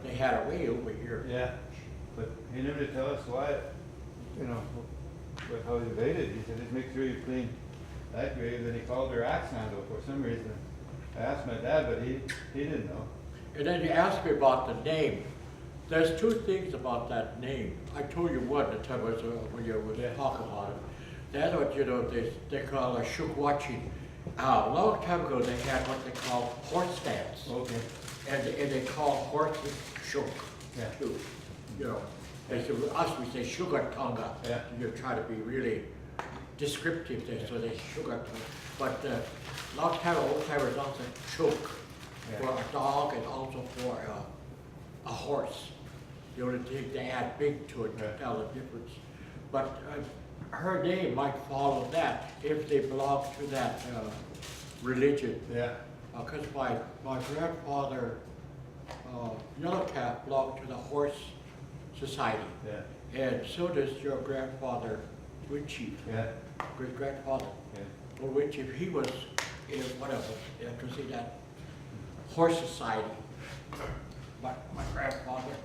they had it way over here. Yeah, but he never did tell us why, how he evaded. He said, just make sure you clean that grave. Then he called her axe handle for some reason. I asked my dad, but he didn't know. And then you asked me about the name. There's two things about that name. I told you one the time was when you was talking about it. That's what they call a Shukwachin. A long time ago they had what they call horse dance. Okay. And they call horses shuk Yeah. too. They say, us we say sugar tonga. Yeah. You try to be really descriptive there, so they sugar tonga. But long time old timers also shuk for a dog and also for a horse. The only thing they add big to it to tell the difference. But her name might follow that if they belong to that religion. Yeah. Because my grandfather, Yellow Cap, belonged to the Horse Society. Yeah. And so does your grandfather, Wind Chief. Yeah. Great grandfather. Yeah. Well, Wind Chief, he was in whatever, to see that Horse Society. But my grandfather.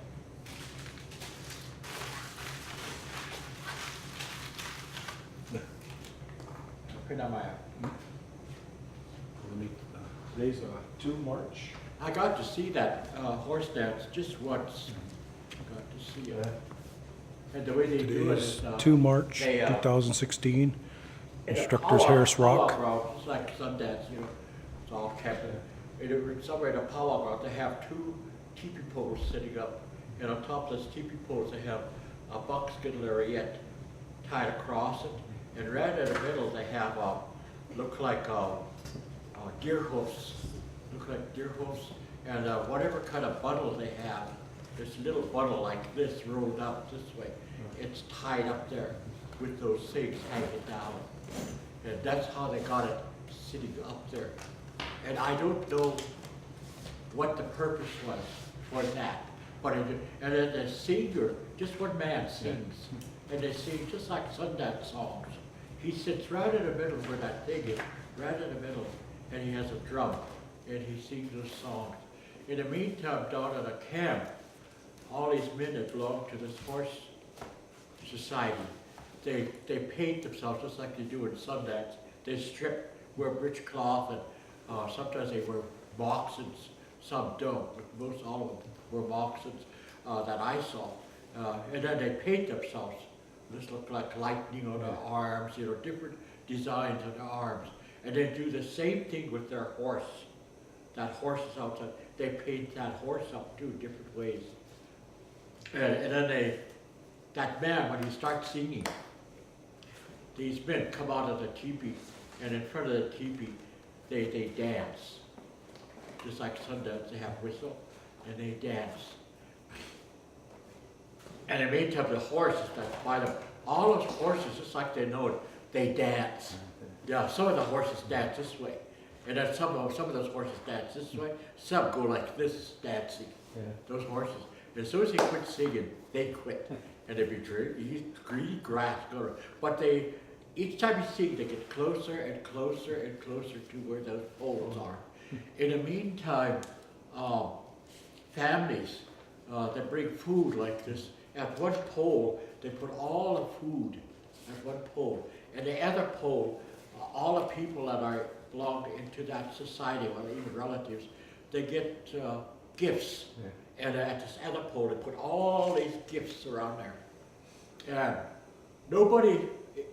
Today's 2 March. I got to see that horse dance just once. I got to see it. And the way they Today do it is is 2 March they, 2016. in a Instructors powwow- Harris Rock. powwow ground, it's like Sundance, it's all kept. Somewhere in a powwow ground, they have 2 teepee poles sitting up. And on top of those teepee poles, they have a buckskin lariat tied across it. And right in the middle, they have look like deer hoofs. Look like deer hoofs. And whatever kind of bundle they have, this little bundle like this rolled up this way, it's tied up there with those things hanging down. And that's how they got it sitting up there. And I don't know what the purpose was for that. But and then the singer, just one man sings, and they sing just like Sundance songs. He sits right in the middle where that thing is, right in the middle, and he has a drum, and he sings those songs. In the meantime, down at a camp, all these men that belong to this horse society, they paint themselves just like they do in Sundance. They strip, wear rich cloth, and sometimes they wear moccasins. Some don't, but most all of them wear moccasins that I saw. And then they paint themselves. This look like lightning on their arms, different designs on their arms. And they do the same thing with their horse. That horse is outside. They paint that horse up too, different ways. And then that man, when he starts singing, these men come out of the teepee, and in front of the teepee, they dance. Just like Sundance, they have whistle, and they dance. And in the meantime, the horses that by them, all those horses, just like they know it, they dance. Yeah, some of the horses dance this way, and then some of those horses dance this way. Some go like this, dancing. Yeah. Those horses. And as soon as he quits singing, they quit, and they be greedy grass. But each time you sing, they get closer and closer and closer to where those poles are. In the meantime, families that bring food like this, at one pole, they put all the food at one pole. And the other pole, all the people that belong into that society, or even relatives, they get gifts. Yeah. And at this other pole, they put all these gifts around there. And nobody,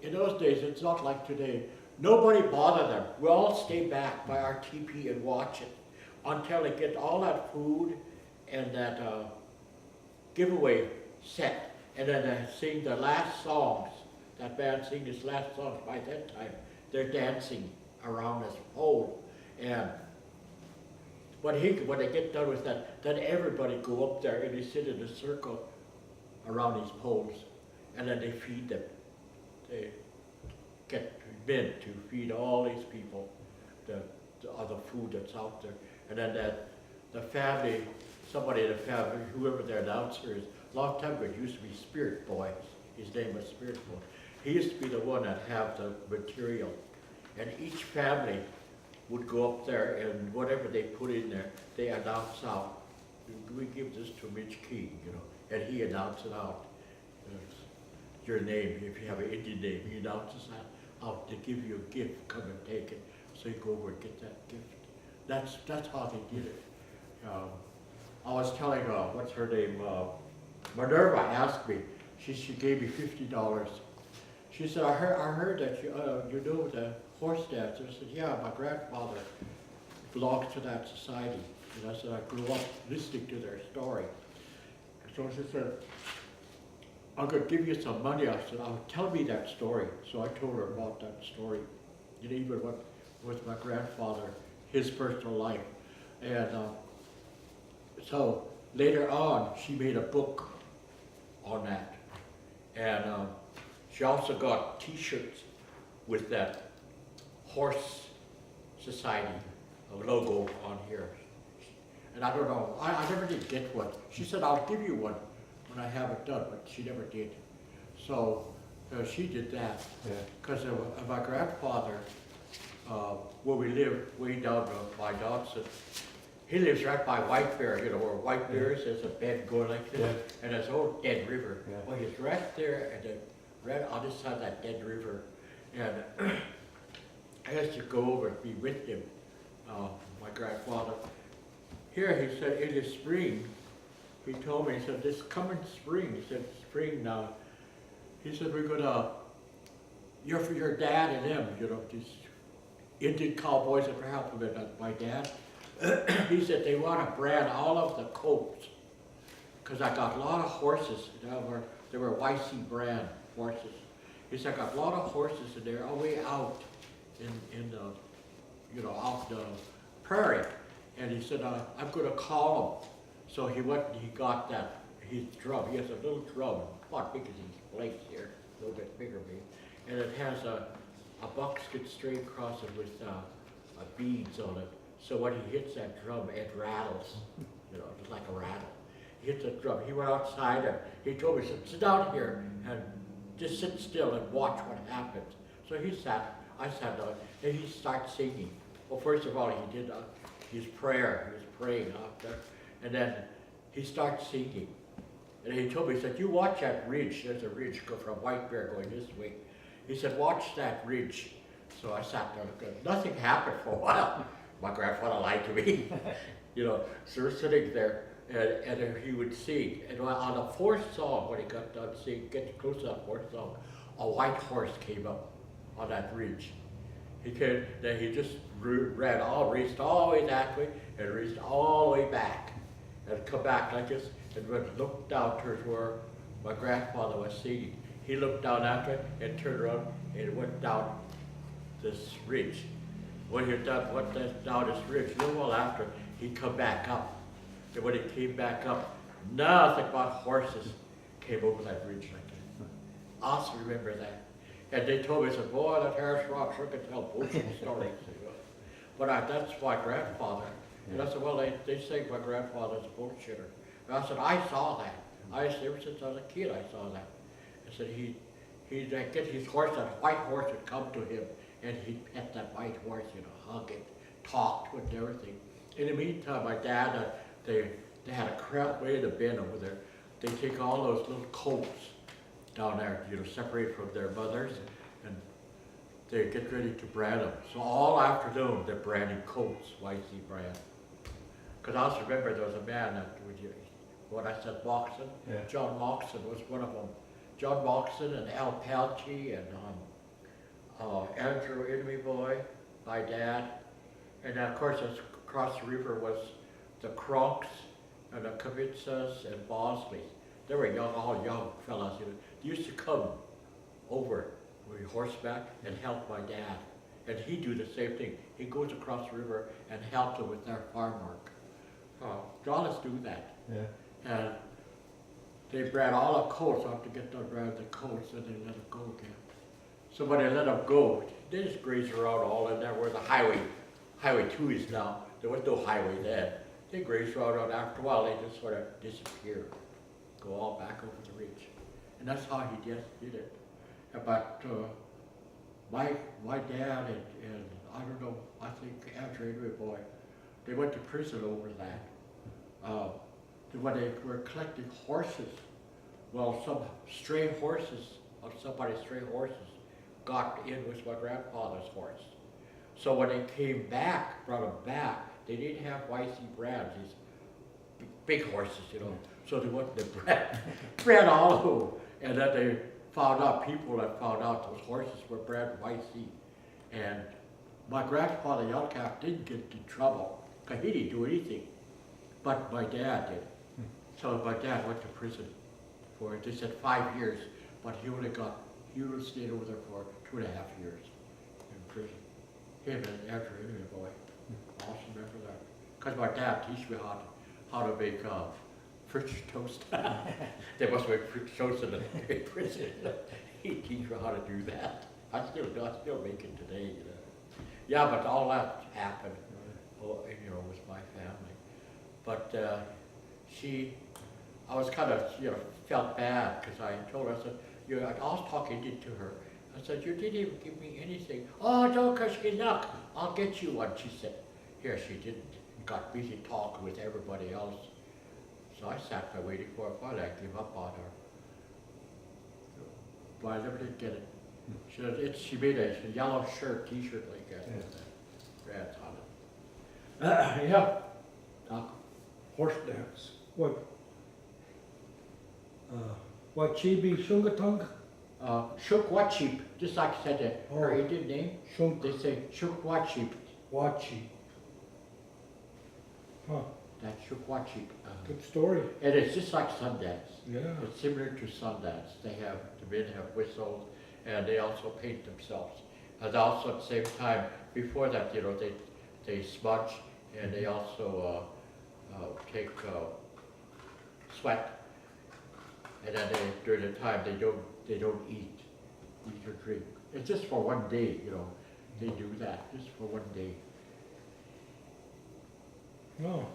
in those days, it's not like today, nobody bothered them. We all stay back by our teepee and watch it until they get all that food and that giveaway set. And then they sing the last songs. That band sing his last songs. By that time, they're dancing around this pole. And when they get done with that, then everybody go up there and they sit in a circle around these poles. And then they feed them. They get men to feed all these people the other food that's out there. And then the family, somebody in the family, whoever their announcer is, a long time ago it used to be Spirit Boy. His name was Spirit Boy. He used to be the one that have the material. And each family would go up there and whatever they put in there, they announce out we give this to Mitch King, you know, and he announced it out. It's your name, if you have an Indian name, he announces that out to give you a gift, come and take it. So you go over and get that gift. That's how they did it. I was telling, what's her name, Minerva asked me, she gave me $50. She said, I heard that you know the horse dancer. I said, yeah, my grandfather belongs to that society. And I said, I grew up listening to their story. So she said, I'm going to give you some money. I said, tell me that story. So I told her about that story, and even what with my grandfather, his personal life. And so later on, she made a book on that. And she also got T-shirts with that horse society logo on here. And I don't know, I never did get one. She said, I'll give you one when I have it done, but she never did. So she did that. Because my grandfather, where we live, way down by Dodson, he lives right by White Bear, you know, where White Bear is, there's a bed going like this, and there's an old dead river. Well, he's right there, and right on this side of that dead river. And I used to go over and be with him, my grandfather. Here, he said, in the spring, he told me, he said, this coming spring, he said, spring now, he said, we're gonna, your dad and them, you know, these Indian cowboys that were helping with my dad, he said they want to brand all of the colts, because I got a lot of horses, they were YC brand horses. He said, I got a lot of horses and they're all the way out in the, you know, off the prairie. And he said, I'm going to call him. So he went and he got that, his drum. He has a little drum, not big as these plates here, a little bit bigger maybe. And it has a buckskin string across it with beads on it. So when he hits that drum, it rattles, you know, it's like a rattle. He hits the drum. He went outside and he told me, he said, sit down here and just sit still and watch what happens. So he sat, I sat down, and he started singing. Well, first of all, he did his prayer. He was praying out there. And then he started singing. And he told me, he said, you watch that ridge. There's a ridge go from White Bear going this way. He said, watch that ridge. So I sat there and nothing happened for a while. My grandfather lied to me. You know, so we're sitting there and he would sing. And on the fourth song, when he got done singing, get close to that fourth song, a white horse came up on that ridge. He came, then he just raced all the way that way and raced all the way back and come back like this and looked down towards where my grandfather was singing. He looked down after it and turned around and went down this ridge. When he went down this ridge, a little while after, he come back up. And when he came back up, nothing but horses came over that ridge like that. I also remember that. And they told me, said, boy, that Harris Rock sure can tell bullshit stories. But that's my grandfather. And I said, well, they say my grandfather's a bullshitter. And I said, I saw that. Ever since I was a kid, I saw that. I said, he'd get his horse, that white horse would come to him, and he'd pet that white horse, you know, hug it, talk to it and everything. In the meantime, my dad, they had a crowd way in the bend over there. They take all those little colts down there, you know, separate from their mothers, and they get ready to brand them. So all afternoon, they're branding colts, YC brand. Because I also remember there was a man that, what I said, Moxon, John Moxon was one of them. John Moxon and Al Palchi and Andrew Enemy Boy, my dad. And then of course across the river was the Kronks and the Kavitzas and Bosley. They were young, all young fellas. You know. They used to come over with horseback and help my dad. And he'd do the same thing. He goes across the river and help them with their farm work. John us do that. And they bred all the colts off to get them bred the colts, and they let them go again. So when they let them go, they just graze around all in there where the highway 2 is now. There was no highway then. They graze around, and after a while they just sort of disappear, go all back over the ridge. And that's how he just did it. But my dad and I don't know, I think Andrew Enemy Boy, they went to prison over that. when they were collecting horses, well, some stray horses, of somebody's stray horses, got in with my grandfather's horse. So when they came back, brought them back, they didn't have YC brands, these big horses, you know. So they went to bred all of them. And then they found out, people that found out those horses were bred YC. And my grandfather, Yellowcalf, didn't get in trouble, because he didn't do anything. But my dad did. So my dad went to prison for, they said 5 years, but he only stayed over there for 2.5 years in prison. Him and Andrew, anyway, boy. I also remember that. Because my dad taught me how to make French toast. They must make French toast in the prison. He taught me how to do that. I still make it today, you know. Yeah, but all that happened, you know, with my family. But I was kind of, you know, felt bad because I told her, I said, I was talking to her. I said, you didn't even give me anything. Oh, no, because you're not. I'll get you one, she said. Here, she didn't. Got busy talking with everybody else. So I sat there waiting for her. Finally, I gave up on her. But I never did get it. She made a yellow shirt, t-shirt like that with the rats on it. Yeah, horse dance. What Chibi Shungatung? Shukwachip, just like I said her Oh. Indian name. Shunk They say Shukwachip. Wachi. Huh, That's Shukwachip. good story. And it's just like Sundance. Yeah. It's similar to Sundance. The men have whistles, and they also paint themselves. And also at the same time, before that, you know, they smudge, and they also take sweat. And then during the time, they don't eat or drink. It's just for one day, you know. They do that just for one day. No.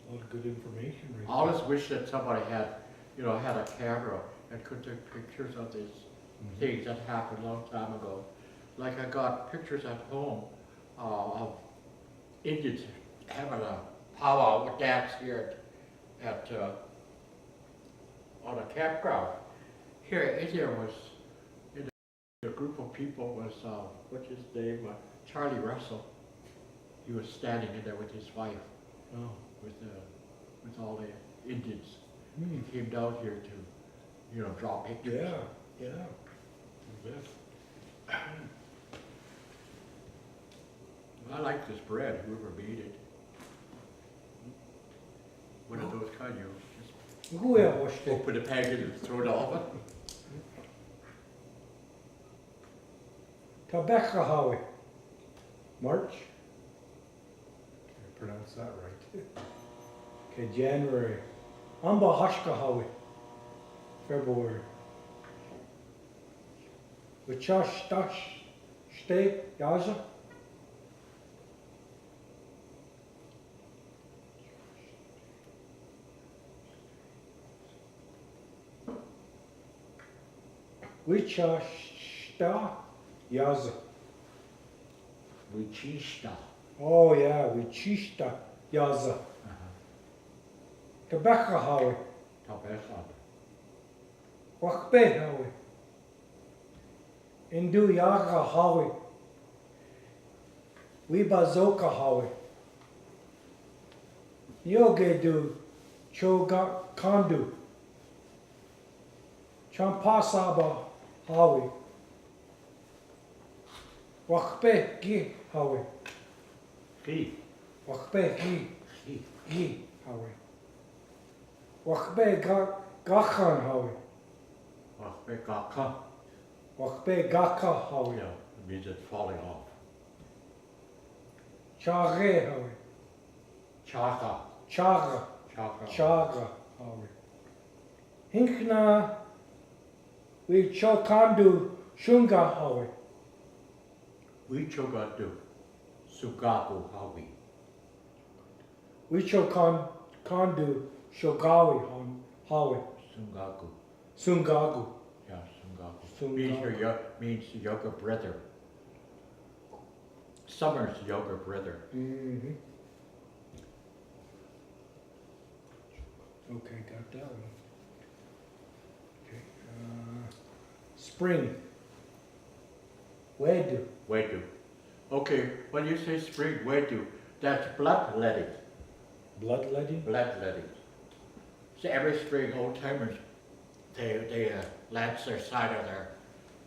A lot of good information right I always wish that somebody had a camera and could take pictures of these things that happened a long time ago. Like I got pictures at home of Indians having a powwow dance here at on a campground. Here in there was, a group of people was, what's his name, Charlie Russell. He was standing in there with his wife, Oh. with all the Indians. Hmm. He came down here to, you know, draw pictures. Yeah, yeah. I like this bread, whoever made it. One of those kind you just Who else watched it? open the package and throw it off. Tabeka Howie. March? I pronounced that right. Okay, January. Amba Hashka Howie. February. Vichash Dash Ste Yaza. Vichashta Yaza. Wichita. Oh yeah, Vichishta Yaza. Tabeka Howie. Tabasco. Wakbe Howie. Indu Yaga Howie. Wibazoka Howie. Yogedu Choga Kandu. Champasaba Howie. Wakbe Gi Howie. Ski. Wakbe Gi Ski. Gi Howie. Wakbe Gachan Howie. Wakbekaka. Wakbe Gaka Howie. Yeah, it means it's falling off. Chare Howie. Chaka. Chaga. Chaka. Chaga Howie. Hinkna we chokandu shunga Howie. Wichogatu. Sugaku Hawi. We chokandu shogawi Howie. Sungaku. Sungagu. Yeah, Sungaku. Sungaku. Means younger brother. Summer's younger brother. Mm-hmm. Okay, got that one. Okay, spring. Wedu. Wedu. Okay, when you say spring, wedu, that's bloodletting. Bloodletting? Bloodletting. So every spring, old timers, they lance their side of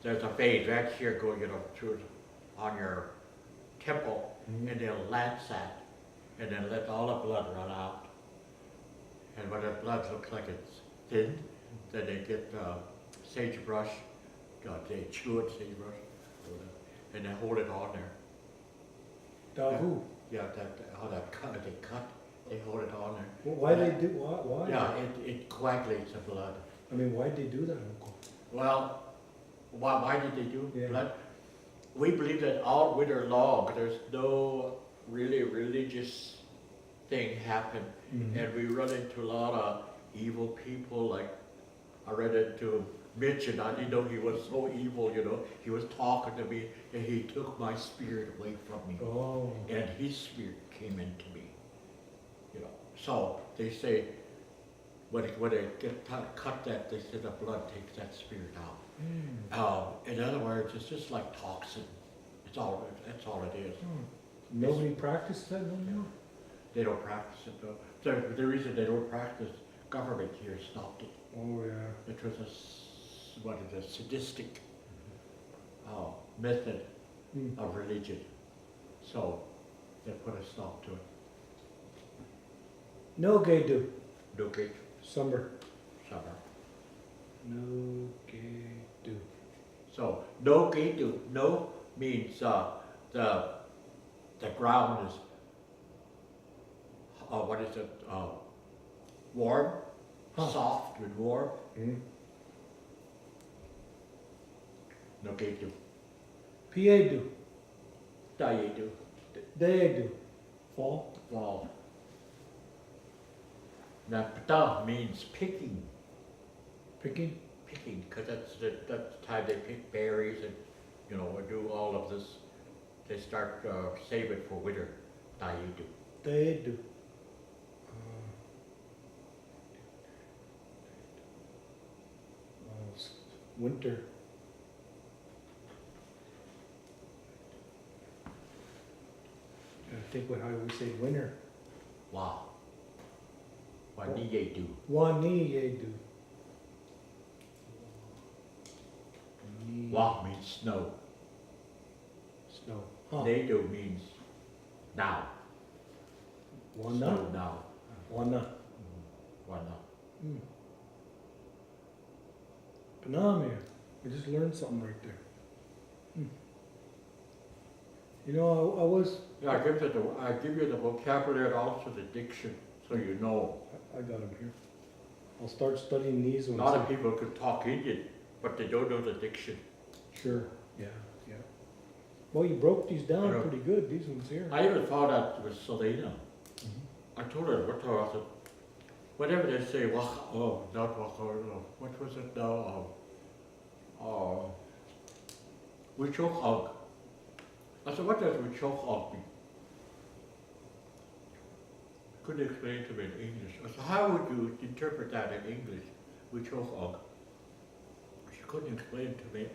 there's a vein right here going, through on your temple, Mhm. and they'll lance that, and then let all the blood run out. And when the blood looks like it's thin, then they get sagebrush, they chew it, sagebrush, and they hold it on there. Dahu. Yeah, how that cut, they hold it on there. Well, why they do, why? Yeah, it coagulates the blood. I mean, why'd they do that, Uncle? Well, why did they do Yeah. blood? We believe that all winter long, there's no really religious thing happen. Mhm. And we run into a lot of evil people, like I ran into Mitch, and I didn't know he was so evil, He was talking to me, and he took my spirit away from me. Oh. And his spirit came into me. So they say, when they get cut that, they say the blood takes that spirit out. In other words, it's just like toxin. That's all it is. Nobody practiced that no more? They don't practice it though. The reason they don't practice, government here stopped it. Oh, yeah. It was a sadistic method Hmm. of religion. So they put a stop to it. No gay do. No great Summer. summer. No gay do. So no gaitu, no means the ground is what is it? Warm, Huh. soft and warm. Mm. No gaitu. PA do. Dayetu. They do. Fall. Fall. Now pata means picking, Picking. because that's the time they pick berries and do all of this. They start save it for winter. Dayetu. They do. Winter. I think how we say winter. Wow. Waniyetu. Wani ye do. Wa means snow. Snow. Huh. Nado means now. Wana. Snow now. Wana. Wana. Mm. Panamia. I just learned something right there. Hmm. I was. Yeah, I give you the vocabulary and also the diction, so you know. I got them here. I'll start studying these A ones. lot of people could talk Indian, but they don't know the diction. Sure. Yeah. Yeah. Well, you broke these down Yeah. pretty good. These ones here. I even found out with Selena. Mhm. I told her, I said, whenever they say, not waka, what was it now? Wichok. I said, what does Wichok mean? Couldn't explain to me in English. I said, how would you interpret that in English? Wichok. She couldn't explain to me.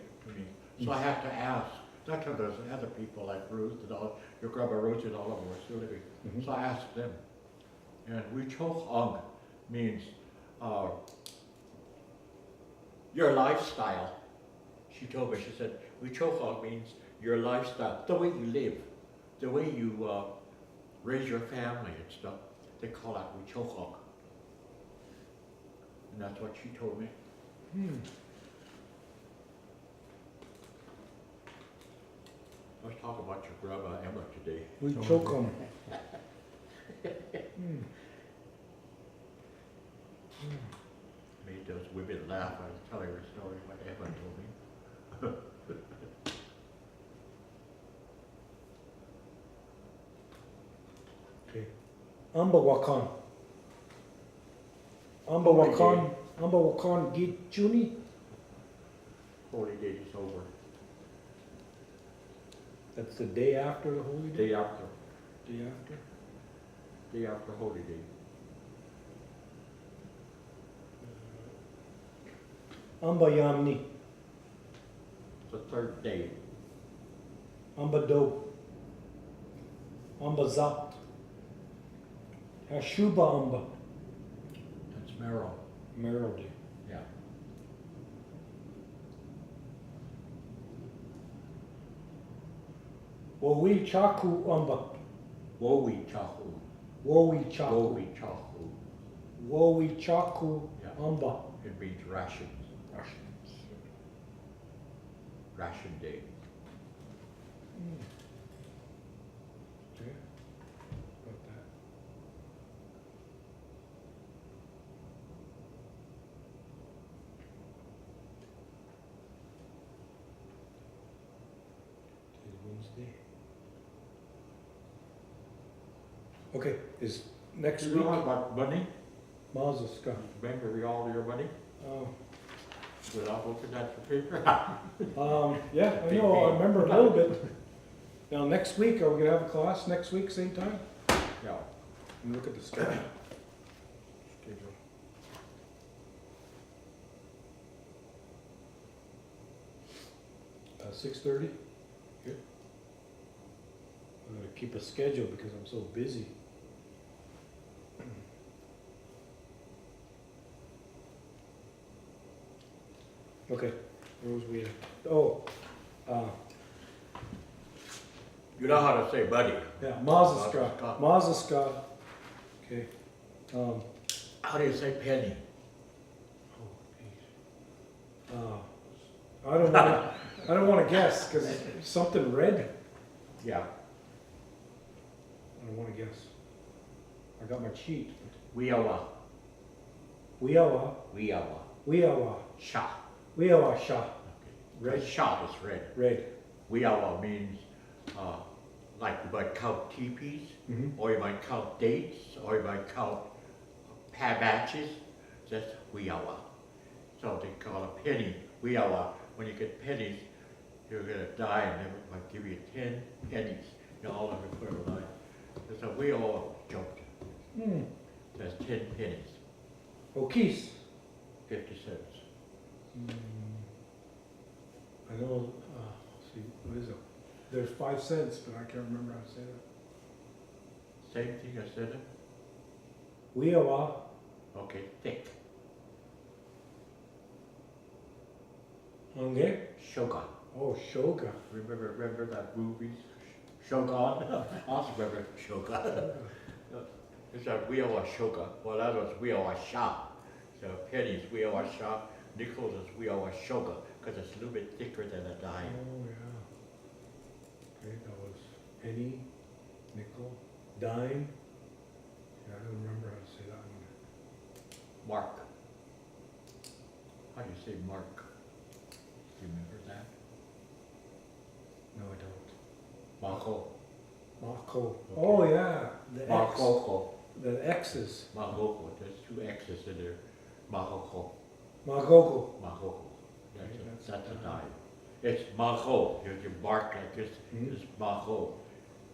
So I had to ask. That's how there's other people like Ruth and all, your grandma Ruth and all of them were still living. Mhm. So I asked them. And Wichok means your lifestyle. She told me, she said, Wichok means your lifestyle, the way you live, the way you raise your family and stuff. They call that Wichok. And that's what she told me. Hmm. Let's talk about your grandma Emma today. We choke 'em. Hmm. Made those women laugh. I was telling her a story what Emma told me. Okay. Ambawakan. Ambawakan Gichuni. Holy day is over. That's the day after the holy day? Day after. Day after? Day after Holy Day. Amba Yamni, It's the third day. Amba Do, Amba Zapt, Hashuba Amba, That's Merrill. Merrill Day. Yeah. Wowi Chaku Amba, Wowi Chahu. Wowi Chaku, Wowi Chahu. Wowi Chaku Yeah. Amba. It means rations. Ration day. Okay. Got that. Today's Wednesday. Okay, is next You week, know about money? Mazaska. Remember all your money Oh, without looking at the paper? yeah, I know, I remember a little bit. Now, next week, are we gonna have a class next week, same time? Yeah. Let me look at the schedule. Schedule. Uh, 6:30? Good. I'm gonna keep a schedule because I'm so busy. Okay, where was we at? Oh, You know how to say buddy. yeah, Mazaska, Mazaska. Mazaska. Okay. How do you say penny? I don't wanna guess, cause something red, Yeah. I don't wanna guess. I got my cheat. Wiawa. Wiawa, Wiawa. Wiawa, Sha. Wiawa Sha, Red shot is red. red. Wiawa means, like you might count teepees, Mm-hmm. or you might count dates, or you might count batches. That's Wiawa. So they call a penny Wiawa. When you get pennies, you're gonna die and they might give you 10 pennies. You know, all of it for a line. So we all jumped. Hmm. That's 10 pennies, Okis. 50 cents. I know, see, what is it? There's 5 cents, but I can't remember how to say that. Same thing I said it? Wiawa, Okay, thick. Hange. Shogun. Oh, Shoga. Remember that movie, Shogun? I also remember Shogun. It's a Wiawa Shogun. Well, that was Wiawa Sha. So pennies, Wiawa Sha. Nickels is Wiawa Shogun, because it's a little bit thicker than a Oh, dime. yeah. Okay, that was penny, nickel, dime. Yeah, I don't remember how to say that one. Mark. How do you say mark? Do you remember that? No, I don't. Mako. Mako. Okay. Oh, yeah, the X. Makoko. The X's. Makoko. There's 2 X's in there. Makoko. Magogo. Mahoko. That's Okay, a, that's that's a a dime. It's maho. You mark like this. Mhm. It's maho.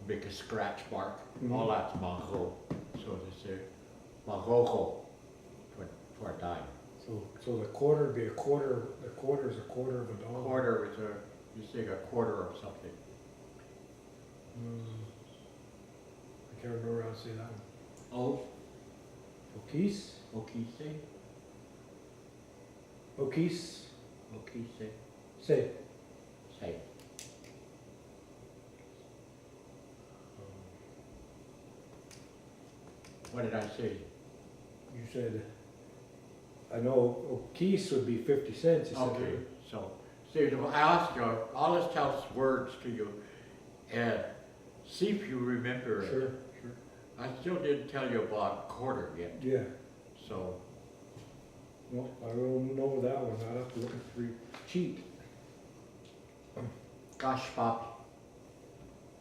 Make a scratch mark. Mhm. All that's maho. So they say mahoko for a dime. So the quarter would be a quarter, the quarter is a quarter of a dollar. Quarter is a, you say a quarter of something. I can't remember how to say that one. Oh, Okis? okise, Okis? okise, Say. say. What did I say? You said, I know Okis would be 50 cents. You said Okay, so, see, I asked you, all this tells words to you, and see if you remember it. Sure, sure. I still didn't tell you about quarter yet, Yeah. so, No, I don't know that one. I'd have to look at 3. Cheat. gosh pop,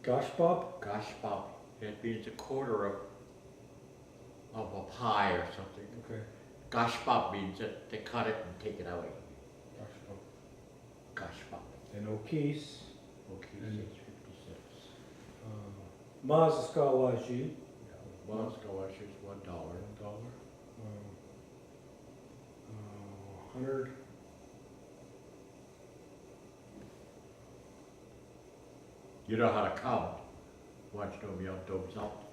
Gosh, Bob? it means a quarter of a pie or something. Okay. Gosh pop means that they cut it and take it away. Gosh, Bob. Gosh pop, And Okis. okay, And- it's 50 cents. Mazaskawaji. Well, squash is $1. $1. 100. You know how to count. Watch them, you don't up.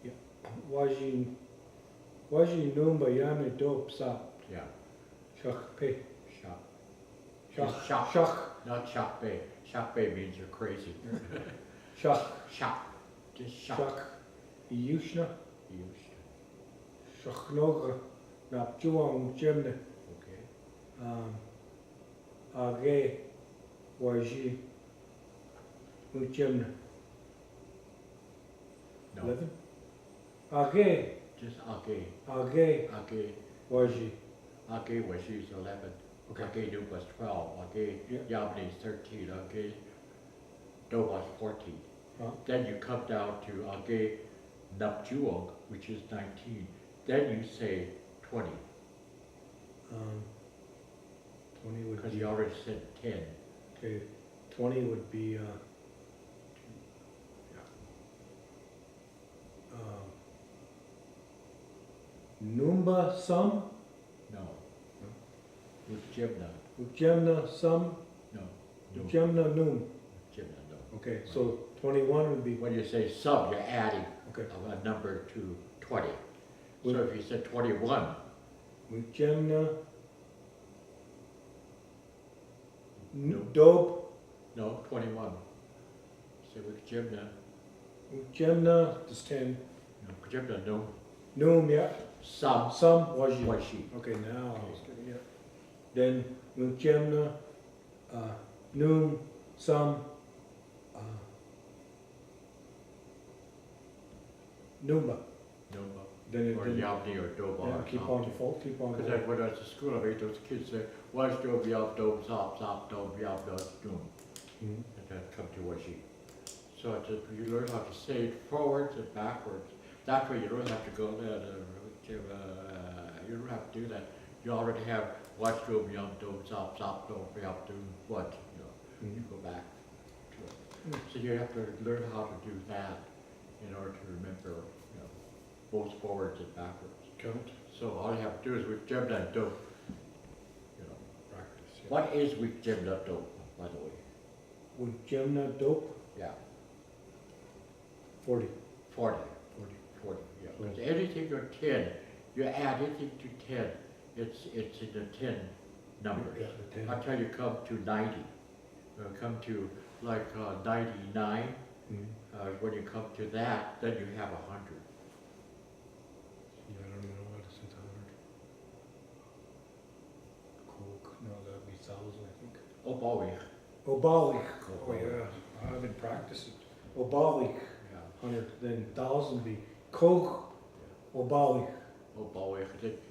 Yeah, wajin numba yami dope sap, Yeah, shak pe, shock. shak, It's shock. shak, Not shock bay. Shock bay means you're crazy. shak, Shock. Just shock. shak, yushna, Used. shaknoga, nap juang jemne, Okay. age, waji, jemne, No. 11? Age, Just age. age, Age. waji, Age was used 11. Age Duke was 12. Age Yeah. Yabni is 13. Age Do was 14. Huh? Then you come down to Age Napjuong, which is 19. Then you say 20, 20 would because be, you already said 10. okay, 20 would be, Numba sum, No. With Jimna. Ujemna sum, No. No. Ujemna num. Jimna, no. Okay, so 21 would be, When you say sub, you're adding okay, a number to 20. So Would- if you said 21, Ujemna, No. Dob, no, 21. Say with Jimna, Ujemna, that's 10, no, Jimna, no. Num, yeah, Sub, sum, Waji. was she. Okay, now I was getting, yeah. Then Ujemna, Num, sum, Numba. No, Then it or didn't, Yabni or Doba. yeah, keep on default, keep on Because default. when I was at school, I made those kids say, why is Dob Yab Dob Zop Zop Dob Yab Dob Doom? Mhm. And then come to Washi. So I said, you learn how to say it forwards and backwards. That way you don't have to go there you don't have to do that. You already have watch Dob Yab Dob Zop Zop Dob Yab Doom what, you Mhm. go back to it. So you have to learn how to do that in order to remember, both forwards and backwards. Count, So all you have to do is with Gemna dope, practice, yeah. What is with Gemna dope, by the way? Ujemna dope, Yeah, 40. 40, 40. 40, yeah. Because anything to 10, you add anything to 10, it's in the 10 numbers. Yeah, the 10. Until you come to 90. Come to like 99, Mhm. when you come to that, then you have 100. Yeah, I don't even know what to say, 100. Coke, no, that'd be 1,000, I think. Oh boy, Obalik, oh Obalik. yeah, I've been practicing. Obalik, yeah. 100, then 1,000 be Coke, Obalik. Oh boy,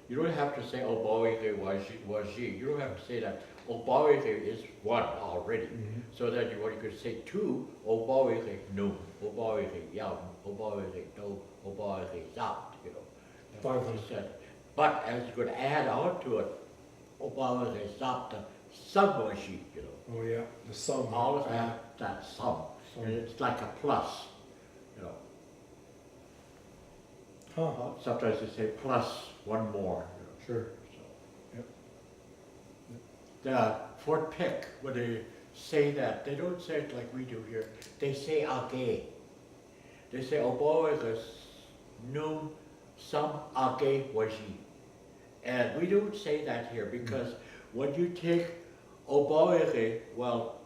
you don't have to say oh boy was she. You don't have to say that. Oh boy is one already. So that you could say two. Oh boy no. Oh boy yum. Oh boy no. Oh boy out. That's what 500. you said. But as you could add on to it, oh boy stop the sum was she. Oh yeah, the sum. Always have that sum. Sum. And it's like a plus. Huh, Sometimes they say plus one more. sure. So. Yep. The Fort Pick, when they say that, they don't say it like we do here. They say age. They say oboigus num sum age waji. And we don't say that here because when you take oboige, well,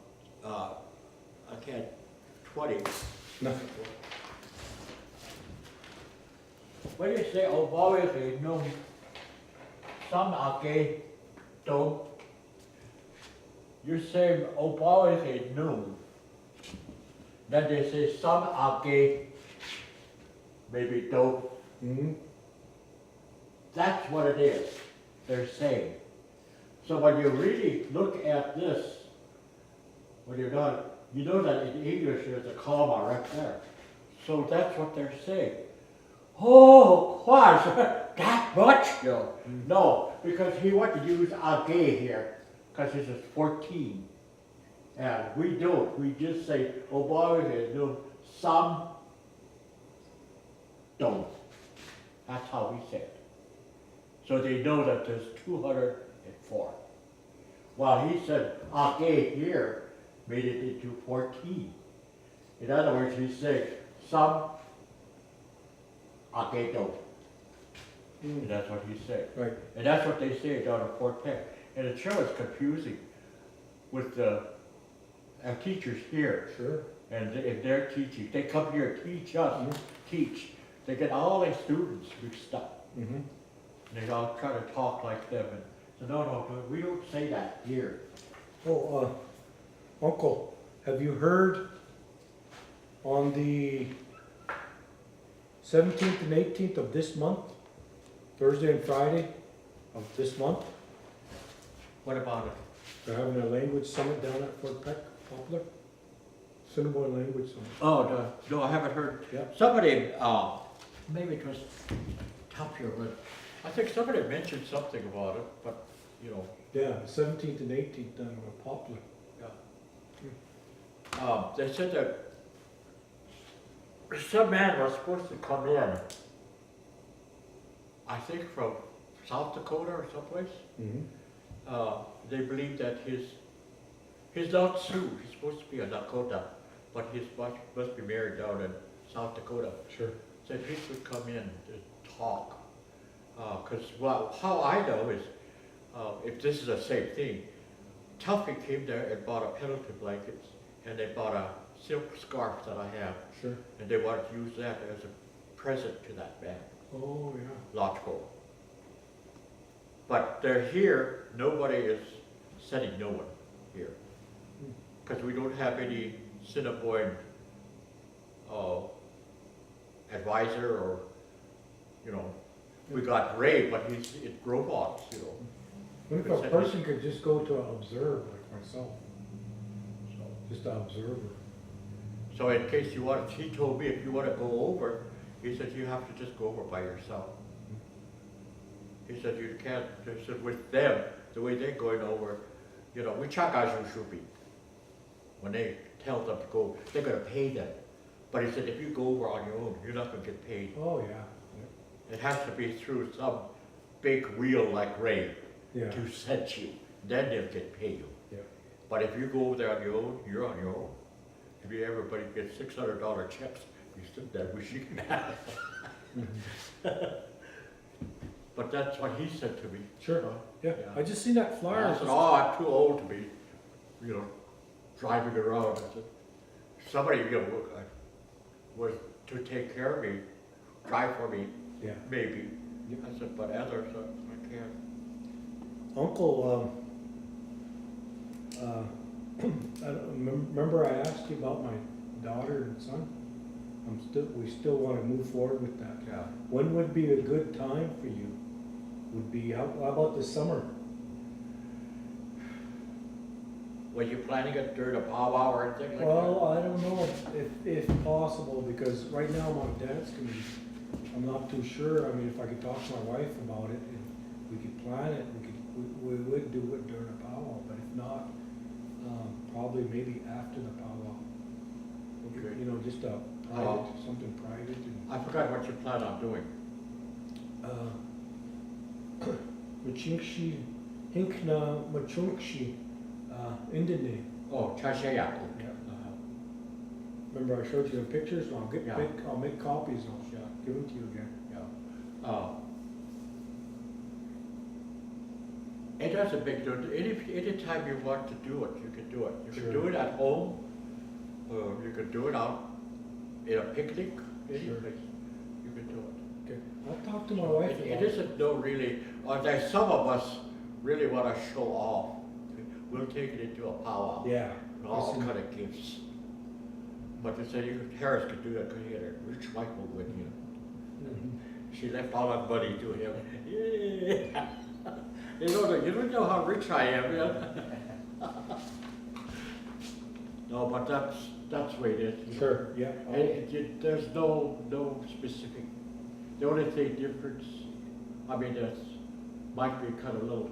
I can't, 20. No. When you say oboige num sum age dom, you say oboige num. Then they say sum age maybe dom. Mhm. That's what it is they're saying. So when you really look at this, when you're done, you know that in English there's a comma right there. So that's what they're saying. Oh, what? That much? No, because he wanted to use age here, because this is 14. And we don't. We just say, oh boy, no, some don't. That's how we say it. So they know that there's 204. While he said age here, made it into 14. In other words, he said, some are ghetto. And that's what he said. Right, And that's what they say down at Fort Peck. And it sure is confusing with the teachers here. sure. And if they're teaching, they come here to teach us, Mhm. teach. They get all their students mixed up. Mm-hmm. And they all try to talk like them. And so, no, we don't say that here. Oh, Uncle, have you heard on the 17th and 18th of this month, Thursday and Friday of this month, What about it? they're having a language summit down at Fort Peck, Poplar? Assiniboine Language Summit. Oh, no, I haven't heard. Yeah. Somebody, maybe it was tough here, but I think somebody mentioned something about it, but, you know, Yeah, 17th and 18th down at Poplar. they said that some man was supposed to come in, I think from South Dakota or someplace. Mm-hmm. They believe that he's not Sioux, he's supposed to be a Dakota, but his wife must be married down in South Dakota. Sure. Said he would come in to talk. How I know is, if this is the same thing, Tuffy came there and bought a penalty blankets, and they bought a silk scarf that I have, Sure. and they wanted to use that as a present to that man, Oh, yeah. Lodgepole. But they're here, nobody is sending no one here. Because we don't have any Assiniboine advisor or, you know, we got Ray, but he's in robots, you know. What if a person could just go to observe, like myself, just an observer? So in case you want, he told me if you want to go over, he said you have to just go over by yourself. He said you can't, he said with them, the way they're going over, you know, we Chagaju should be. When they tell them to go, they're gonna pay them. But he said if you go over on your own, you're not gonna get paid. Oh, yeah. It has to be through some big wheel like Ray Yeah. to set you, then they'll get paid you. Yeah. But if you go over there on your own, you're on your own. If you everybody gets $600 checks, you stood there wishing you had. But that's what he said to me. Sure. Yeah, I just seen that flyer. I said, oh, I'm too old to be, you know, driving around. I said, somebody, you know, was to take care of me, drive for me, Yeah. maybe. Yep. I said, but others, I can't. Uncle, I don't, remember I asked you about my daughter and son? We still wanna move forward with that. Yeah. When would be a good time for you? Would be, how about this summer? Were you planning it during a powwow or anything like that? Well, I don't know if possible, because right now I'm on dance committee. I'm not too sure. I mean, if I could talk to my wife about it and we could plan it, we would do it during a powwow, but if not, probably maybe after the powwow. Okay. You know, just a private, something private and, I forgot what you plan on doing. Machinshi, Hinkna Machungshi, Indene. Oh, Chashaya. Yeah. Remember I showed you the pictures? Yeah. I'll make copies, I'll give them to you again. Yeah. It does a big difference. Anytime you want to do it, you can do it. You can Sure. do it at home, or you can do it out in a picnic, any Sure. place. You can do it. Okay, I'll talk to my wife about It isn't no really, or there's some of us really want to show off. We'll take it into a powwow. Yeah. And all Listen. kind of gifts. But they said Harris could do that because he had a rich wife with him. Mhm. She left all that money to him. Yeah. You don't know how rich I am, yeah? No, but that's the way it is. Sure, yeah. And there's no specific, the only thing difference, I mean, might be kind of a little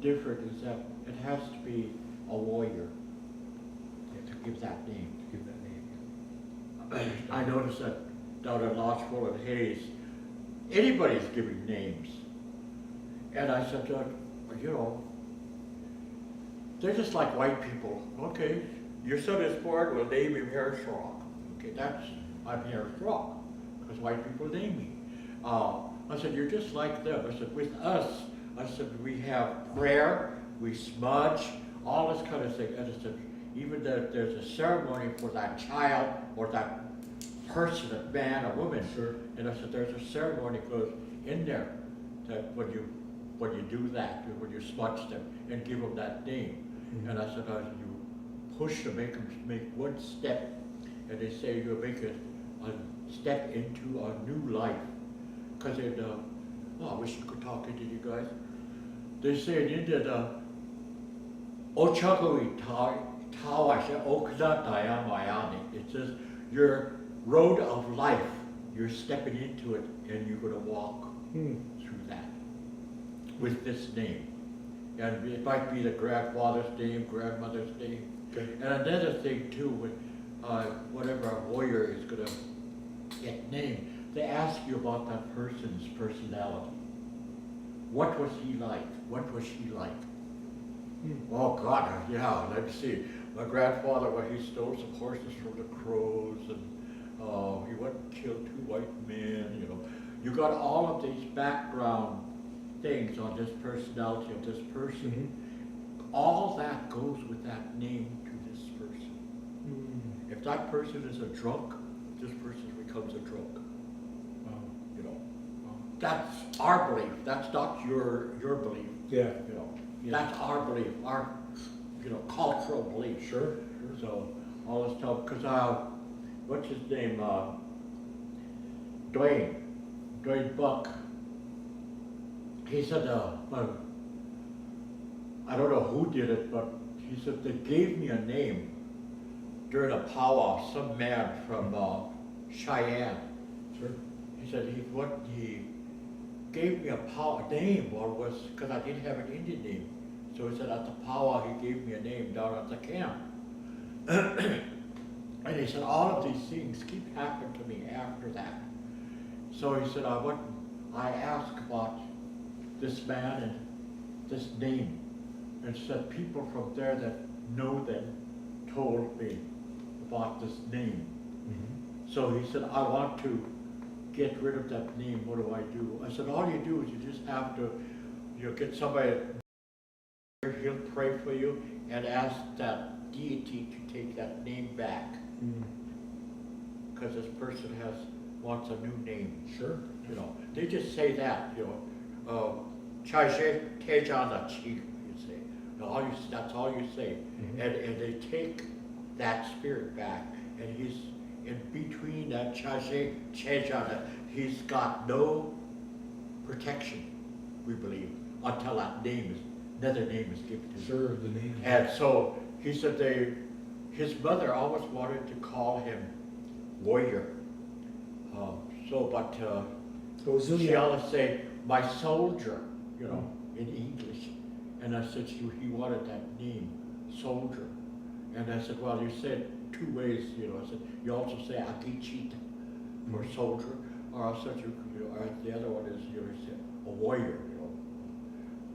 different is that it has to be a warrior to give that name. Give that name. I noticed that down at Lodgepole and Hayes, anybody's giving names. And I said, you know, they're just like white people. Okay, your son is born, well, name him Harris Rock. Okay, I'm Harris Rock, because white people name me. I said, you're just like them. I said, with us, I said, we have prayer, we smudge, all this kind of thing. And I said, even that there's a ceremony for that child or that person, a man, a woman. Sure. And I said, there's a ceremony goes in there that when you do that, when you smudge them and give them that name. Mhm. And I said, you push them, make them make one step, and they say you make a step into a new life. Because in, I wish you could talk into you guys. They say in India, Ochagui Tawasha Okzataya Mayani. It says your road of life, you're stepping into it and you're going to walk through that with this name. And it might be the grandfather's name, grandmother's name. Okay. And another thing too, when whatever a warrior is going to get named, they ask you about that person's personality. What was he like? What was she like? Oh God, yeah, let me see. My grandfather, when he stole some horses from the Crows, and he went and killed 2 white men, you know. You got all of these background things on this personality of this person. All that goes with that name to this person. If that person is a drunk, this person becomes a drunk. You know, that's our belief. That's not your belief. Yeah. You know, that's our belief, our cultural belief. Sure. So all this stuff, because what's his name? Dwayne Buck. He said, I don't know who did it, but he said they gave me a name during a powwow. Some man from Cheyenne. Sure. He said he gave me a name, or was because I didn't have an Indian name. So he said at the powwow he gave me a name down at the camp. And he said all of these things keep happening to me after that. So he said I asked about this man and this name, and said people from there that know them told me about this name. So he said, I want to get rid of that name, what do I do? I said, all you do is you just have to, get somebody, he'll pray for you and ask that deity to take that name back. Because this person wants a new name. Sure. You know, they just say that, Chai Tejana Chi, you say. That's all you say. And they take that spirit back, and he's in between that Chai Tejana, he's got no protection, we believe, until another name is given to him. Sure, the name. And so he said his mother always wanted to call him warrior. So she always say, my soldier, in English. And I said, he wanted that name, soldier. And I said, well, you said 2 ways, I said, you also say Akichita for soldier, or I said, the other one is, you say a warrior,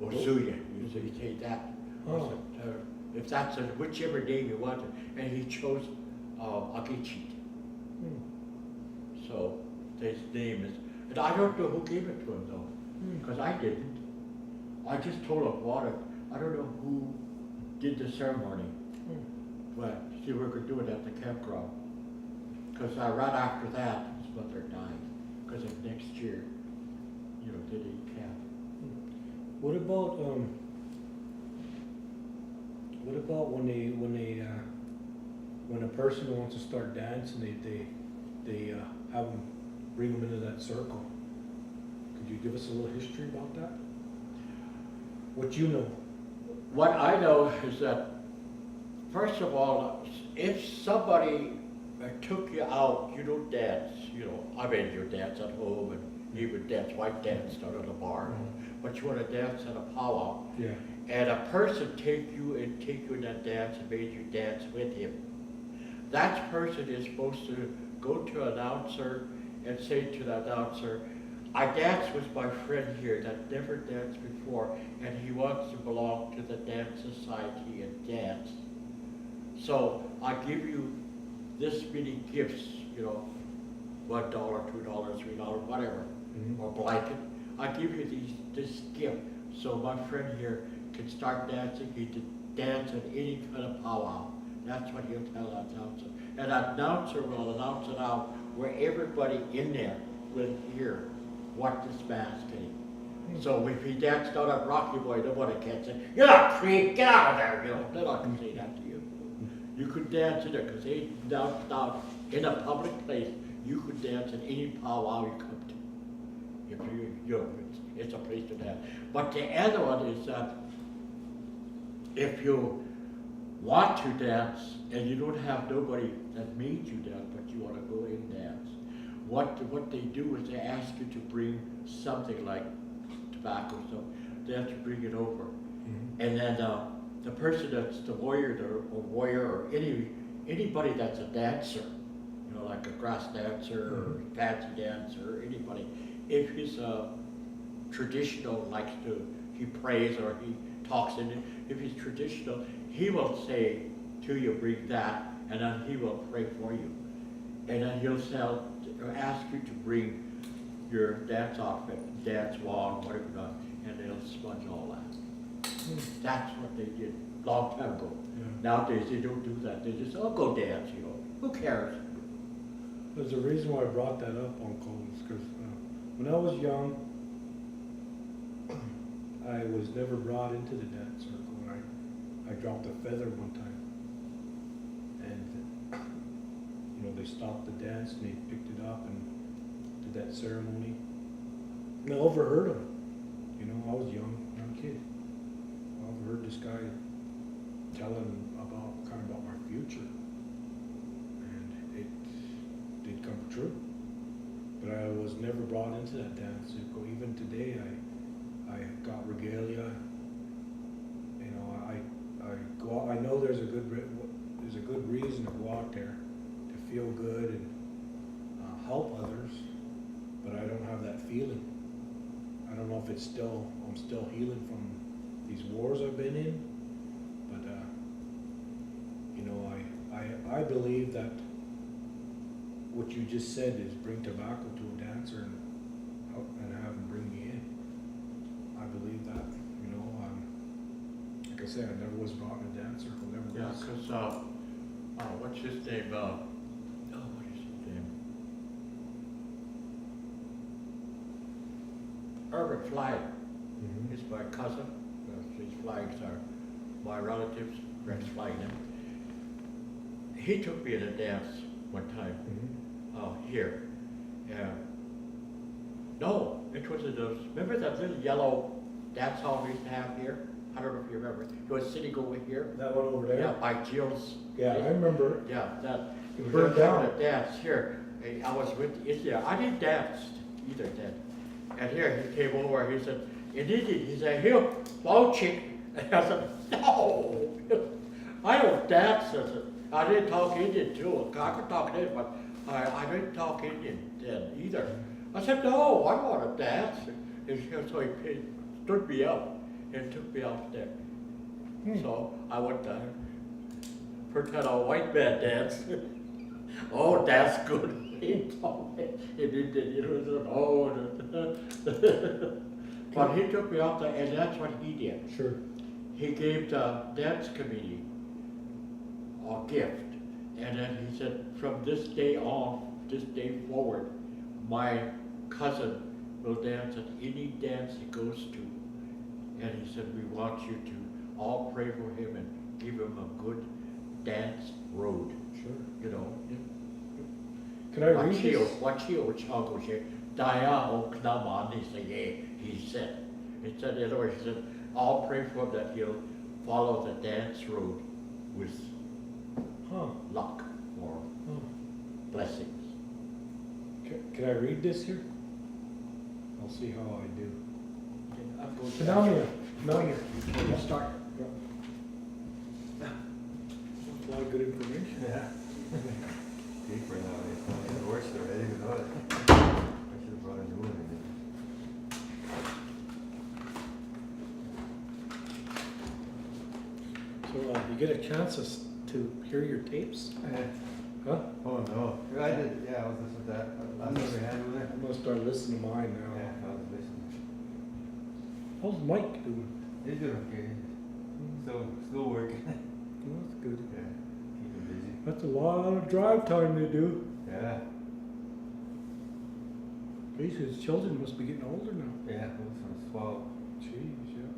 or Zuya, you say that. I said, if that's whichever name you wanted, and he chose Akichita. So his name is, and I don't know who gave it to him though, because I didn't. I just told him I don't know who did the ceremony, but see, we were doing it at the campground. Because right after that, his mother died, because of next year, they didn't camp. What about when a person wants to start dancing, they have them bring them into that circle? Could you give us a little history about that? What you know? What I know is that, first of all, if somebody took you out, you don't dance, I mean, you dance at home and you would dance, white dance down at a bar, but you want to dance at a powwow. Yeah. And a person take you in that dance and made you dance with him. That person is supposed to go to an announcer and say to the announcer, I danced with my friend here that never danced before, and he wants to belong to the dance society and dance. So I give you this many gifts, you know, $1, $2, $3, whatever, or blanket. I give you this gift, so my friend here can start dancing. He can dance at any kind of powwow. That's what he'll tell the announcer. And the announcer will announce it out where everybody in there will hear what this man's getting. So if he danced out at Rocky Boy, nobody can say, "You're a creep, get out of there," you know, they're not gonna say that to you. You could dance in there, because they danced out in a public place. You could dance at any powwow you come to. If you know, it's a place to dance. But the other one is that if you want to dance and you don't have nobody that made you dance, but you want to go and dance, what they do is they ask you to bring something like tobacco, so they have to bring it over. And then the person that's the warrior or anybody that's a dancer, you know, like a grass dancer or fancy dancer or anybody, if he's a traditional, likes to, he prays or he talks in it, if he's traditional, he will say to you, bring that, and then he will pray for you. And then he'll ask you to bring your dance outfit, dance wand, whatever, and they'll sponge all that. That's what they did long time ago. Nowadays they don't do that. They just, oh, go dance, you know. Who cares? There's a reason why I brought that up, Uncle, is because when I was young, I was never brought into the dance circle. I dropped a feather one time, and you know, they stopped the dance and they picked it up and did that ceremony. And I overheard them. You know, I was young kid. I overheard this guy telling about my future, and it did come true. But I was never brought into that dance circle. Even today, I got regalia. You know, I go out, I know there's a good reason to go out there to feel good and help others, but I don't have that feeling. I don't know if I'm still healing from these wars I've been in, but you know, I believe that what you just said is bring tobacco to a dancer and have him bring me in. I believe that, you know, like I said, I never was brought in a dance circle, never Yeah, was. because, what's his name? What is his name? Herbert Flag. He's my cousin. These Flags are my relatives, Rex Flag. He took me in a dance one time here. No, it was in those, remember that little yellow dance hall we used to have here? I don't know if you remember. It was sitting over here. That one over there? Yeah, by Jill's. Yeah, I remember. Yeah, that. It burned down. A dance here. I was with India. I didn't dance either then. And here he came over. He said, "In Indian," he said, "Here, flow chick." And I said, "No, I don't dance." I said, I didn't talk Indian too. I could talk Indian, but I didn't talk Indian then either. I said, "No, I don't want to dance." And so he stood me up and took me out there. So I went there, pretend a white man dance. Oh, that's good. He told me, but he took me out there, and that's what he did. Sure. He gave the dance committee a gift, and then he said, from this day on, this day forward, my cousin will dance at any dance he goes to. And he said, we want you to all pray for him and give him a good dance road. Sure. You know. Can I read this? Wachio Chagoshe, Daya Oknamani Saye, he said. He said, in other words, he said, I'll pray for him that he'll follow the dance road with luck or blessings. Can I read this here? I'll see how I do. I'm going Sit down here. Down here. You start. That's a lot of good information. Yeah. Paper nowadays, it's worse already without it. I should have brought a new one in. get a chance to hear your tapes? Huh? Oh, no. I did, yeah, I was listening to that. Last time we had over there. I'm gonna start listening to mine Yeah, now. I was listening. How's Mike doing? He's doing okay. Still working. Well, that's good. Yeah, keeping busy. That's a lot of drive time to do. Yeah, Geez, his children must be getting older now. yeah, this one's 12. Jeez, yeah.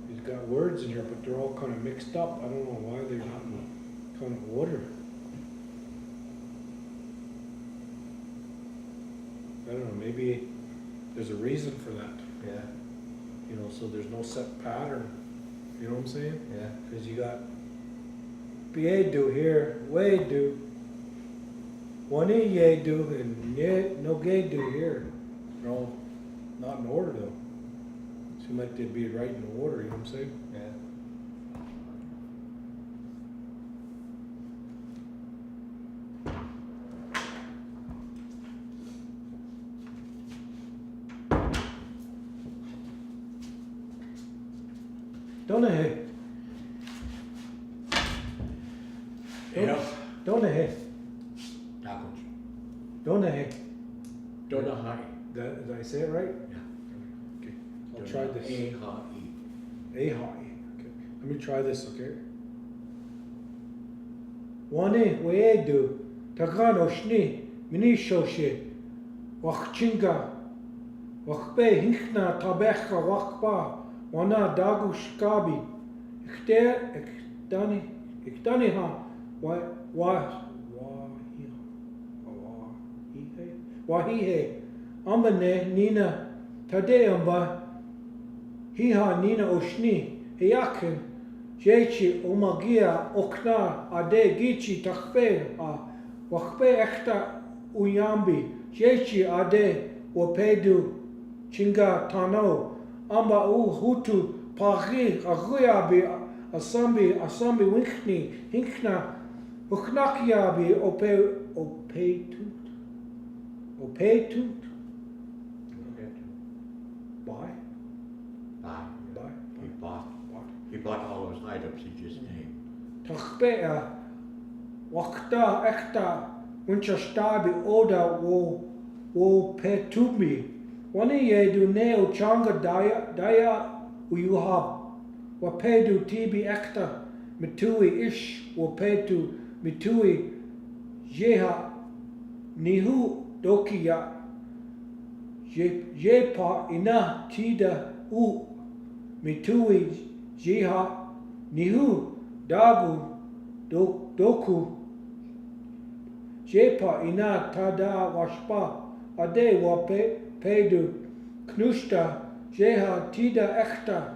He's got words in here, but they're all kind of mixed up. I don't know why they're not in kind of order. I don't know, maybe there's a reason for that, Yeah, you know, so there's no set pattern. You know what I'm saying? yeah. Because you got BA do here, way do, one E ye do, and ye, no gay do here. They're all not in order though. Seem like they'd be right in order, you know what I'm saying? Yeah. Donahue, Yeah. Donahue, Tacos. Donahue. Donahue. Did I say it right? Yeah. Okay, I'll try this. Ahai. Ahai. Okay, let me try this, okay? Wane weedu, tagano shni, mini shoshe, wachchinga, wachbe hinkna tabecha wachba, wana dagu shkabi, iktani ha, wahihe, ambane nina, tadeamba, hiha nina oshni, hiyakin, jechi omagia okna ade gichi takpe a wakpe ekta uyambi jechi ade wapedu chinga tano amba u hutu pagi aguyabi asambi winkni hinkna uknakiabi opetut by He bought all those items he just named. takpe wakta ekta winchastabi oda wo petumi wani yedu neo changa daya uyuhab wapedu tibi ekta mitui ish wapedu mitui jeha nihu dokiya jepa ina tida u mitui jiha nihu dagu doku jepa ina tada washpa ade wape pedu knushta jeha tida ekta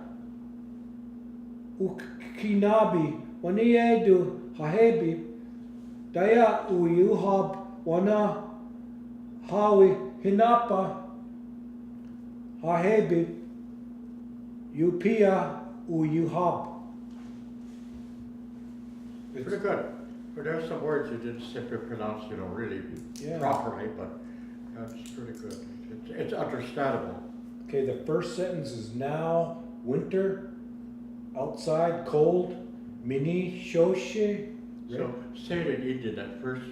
ukinabi waniedu hahebi daya uyuhab wana hawi hinapa hahebi upia uyuhab. Pretty good. But there's some words you didn't simply pronounce, really Yeah. properly, but that's pretty good. It's understandable. Okay, the first sentence is now winter, outside cold, mini shoshe. So say it in Indian, that first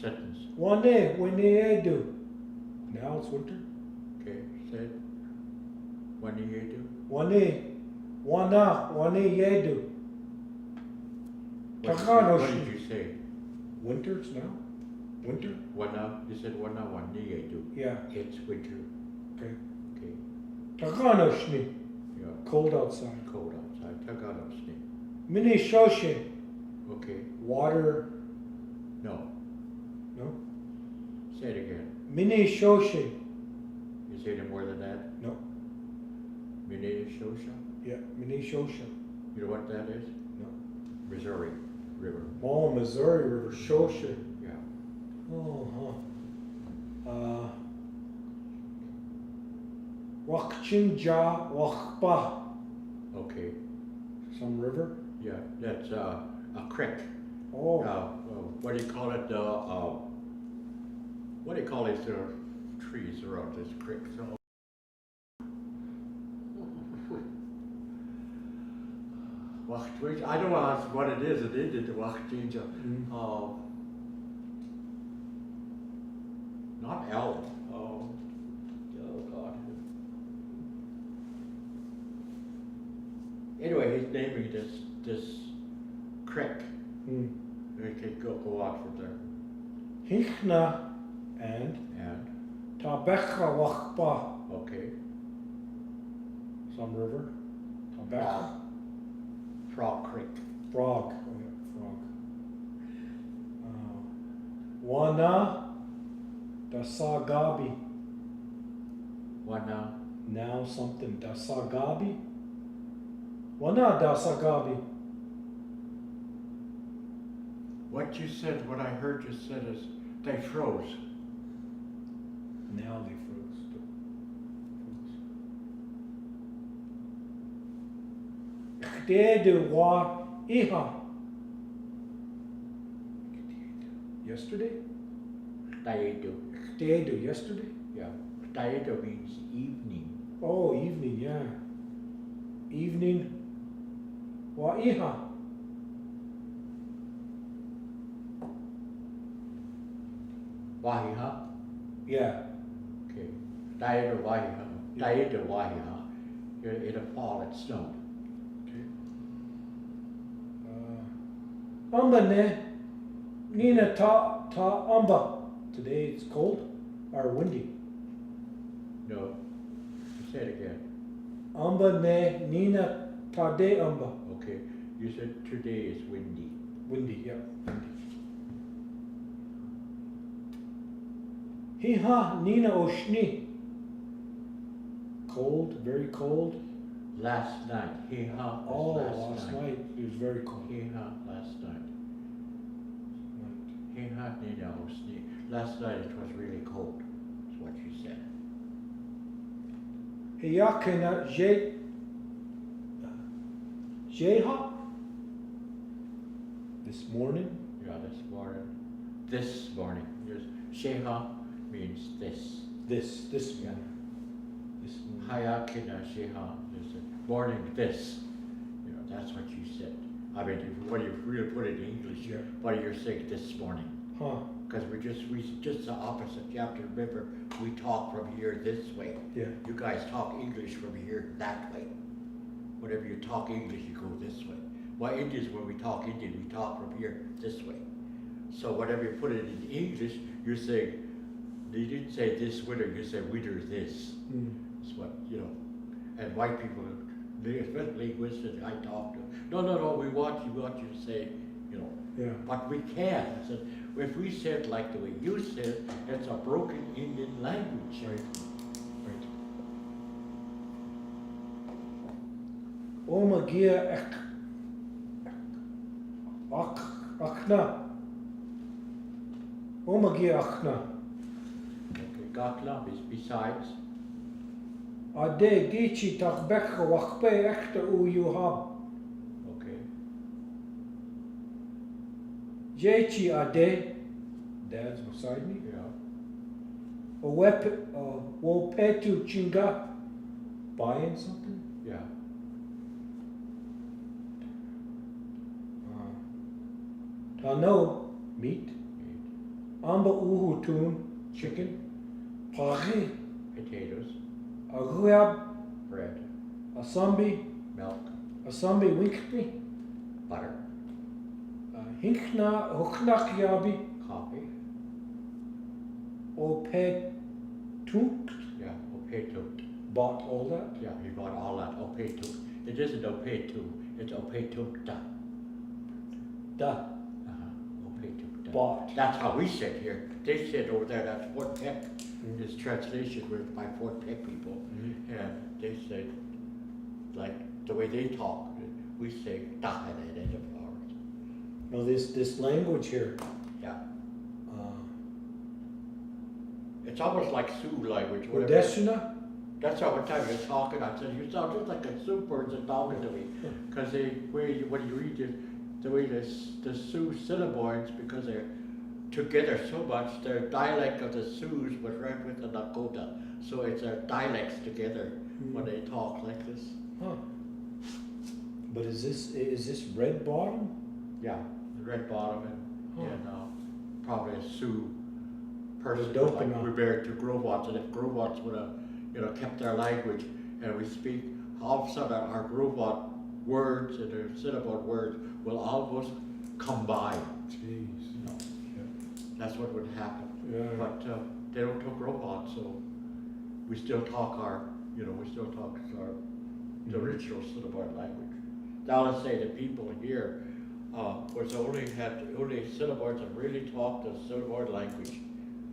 sentence. Wane edu. Now it's winter. Okay, say it. When do you do? Wane yedu. What Takano did you say? Winter it's now. Winter. Wana, you said wana one do you do? Yeah. It's winter. Okay. Okay. Takano shni. Yeah. Cold outside. Cold outside. Tagano sneak. Mini shoshe. Okay. Water. No. No. Say it again. Mini shoshe. You say any more than that? No. Minne Shosha? Yeah. Mini shoshe. You know what that is? No. Missouri River. Oh, Missouri River shoshe. Yeah. Oh, Wakchinja Wakpa, Okay, some river. yeah, that's a creek. Oh, What do you call it, what do you call these trees around this creek? So, I don't know what it is, it is the Wakchinja. Not elk, oh God. Anyway, he's naming this creek. We could go out from there. Hichna and And, Tabecha Wakpa, okay, some river. Tabecha. Frog Creek. Frog. Oh, yeah, frog. Wana Dasagabi. What now? Now something Dasagabi. Wana Dasagabi. What you said, what I heard you said is they froze. Now they froze. Dedu wa iha. Yesterday? Taedo. Dedu yesterday? Yeah. Taedo means evening. Oh, evening, yeah. Evening. Wa iha. Wahiha. Yeah. Okay. Taedo Wahiha. Taedo Wahiha. It'll fall, it snowed. Amba ne. Nina ta amba. Today it's cold or windy. No. Say it again. Amba ne Nina ta de amba. Okay. You said today is windy. Windy, yeah. Windy. Hiha Nina Oshni. Cold, very cold. Last night. Hiha. Oh, last night it was very cold. Hiha last night. Hiha Nina Osni. Last night it was really cold. Is what you said. Hiyakina Jeha. This morning. Yeah, this morning. This morning. Yes. Sheha means this. This Yeah. morning. This morning. Hayakina Sheha is the morning this. You know, that's what you said. I mean, what do you really put it in English? Yeah. What do you say this morning? Huh. Because we just the opposite. You have to remember, we talk from here this way. Yeah. You guys talk English from here that way. Whenever you talk English, you go this way. Well, Indians, when we talk Indian, we talk from here this way. So whenever you put it in English, you're saying, you didn't say this winter, you say winter this. That's what, you know. And white people, linguists that I talk to, no, we want you to say, you know. Yeah. But we can. I said, if we say it like the way you said, it's a broken Indian language. Right. Right. Omagia Akna. Omagia Akna. Okay, Gatla is besides. Ade Gichi Takbecha Wakpe Ekta Uyuhab. Okay. Jechi Ade. Dad's beside me. Yeah. Wopetu Chinga. Buying something? Yeah. Tano, meat. Meat. Amba Uhutun, chicken. Pari, Potatoes. Aguab, Bread. Asambi, Milk. Asambi Winkpi, Butter. Hinkna, Huknakyabi, Coffee. Opetuk. Yeah. Opetu. Bought all that. Yeah, he bought all that. Opetu. It isn't Opetu. It's Opetukta. Da. Opetukta. Bought. That's how we sit here. They sit over there. That's Fort Peck. His translation was by Fort Peck people. And they say, like the way they talk, we say Tahaned of ours. Now this language here, Yeah. It's almost like Sioux language, whatever. Odeshina? That's how one time you're talking, I said, you sound just like a Sioux person talking to me. Cause when you read it, the way the Sioux Assiniboines, because they're together so much, their dialect of the Sioux was right with the Nakota. So it's their dialects together when they talk like this. Huh. But is this Red Bottom? Yeah, the Red Bottom and probably a Sioux person, The like Dopana. we bear to Grovats, and if Grovats would have, kept their language and we speak, all of a sudden our Grovat words and their Assiniboine words will almost combine. Jeez. That's what would happen. Yeah. But they don't talk Grovat, so we still talk our, the original Assiniboine language. Now let's say the people here was only Assiniboines that really talked the Assiniboine language,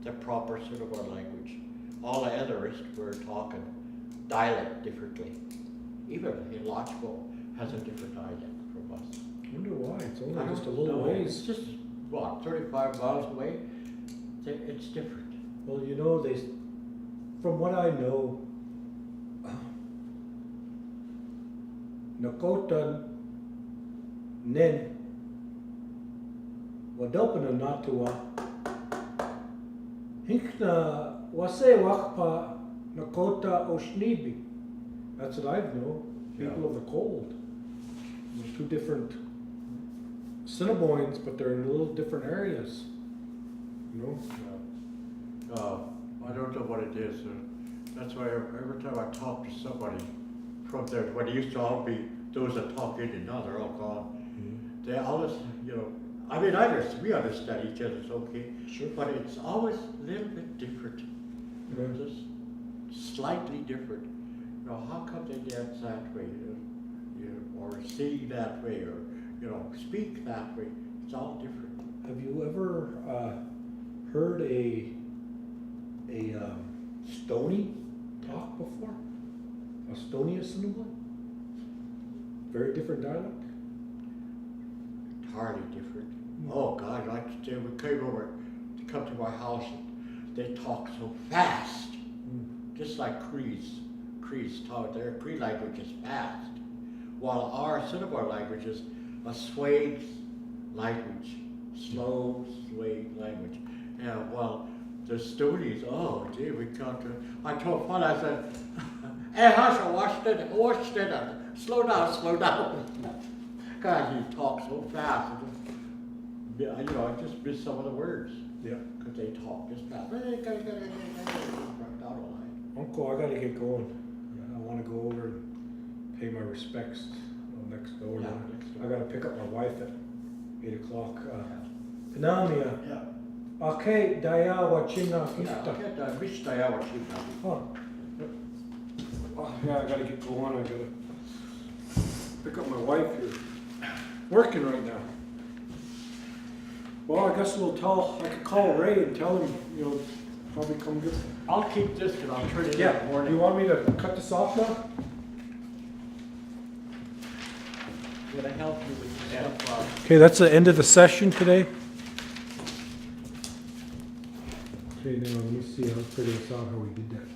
the proper Assiniboine language. All the others were talking dialect differently. Even in Lodgeville has a different dialect from us. I wonder why, it's I only don't just a little know. ways. It's just, 35 miles away? It's different. Well, from what I know, Nakota Nen Wadopana Natua Hinkna Wase Wakpa Nakota Oshnibi. That's what I know. People of the cold. There's two different Assiniboines, but they're in little different areas. I don't know what it is. That's why every time I talk to somebody from there, when it used to all be those that talk Indian, now they're all gone. They always, we understand each other, it's okay. Sure. But it's always a little bit different. Just slightly different. How come they dance that way? Or sing that way, or speak that way? It's all different. Have you ever heard a Stony talk before? A Stony Assiniboine? Very different dialect? Entirely different. Oh God, like today we came over to come to my house and they talk so fast. Just like Crees talk, their Cree language is fast. While our Assiniboine language is a swayed language, slow swayed language. And while the Stonies, we come to, I told fun, I said, hey Hasha, watch it, slow down. God, you talk so fast. I just miss some of the words. Yeah. Because they talk just fast. Uncle, I gotta get going. I wanna go over and pay my respects next door. Yeah, now. next door. I gotta pick up my wife at 8 o'clock. Panamia. Yeah. Okay, Daya Wachina Yeah, Hifta. I'll get that rich Daiwa sheep now. Huh. Oh, yeah, I gotta get going. I gotta pick up my wife here. Working right now. Well, I guess I could call Ray and tell him, probably come get. I'll keep this and I'll turn it in the Yeah, do morning. you want me to cut this off now? Gonna help you with the stuff. Okay, that's the end of the session today. Okay, now let me see, I'll figure this out how we did that.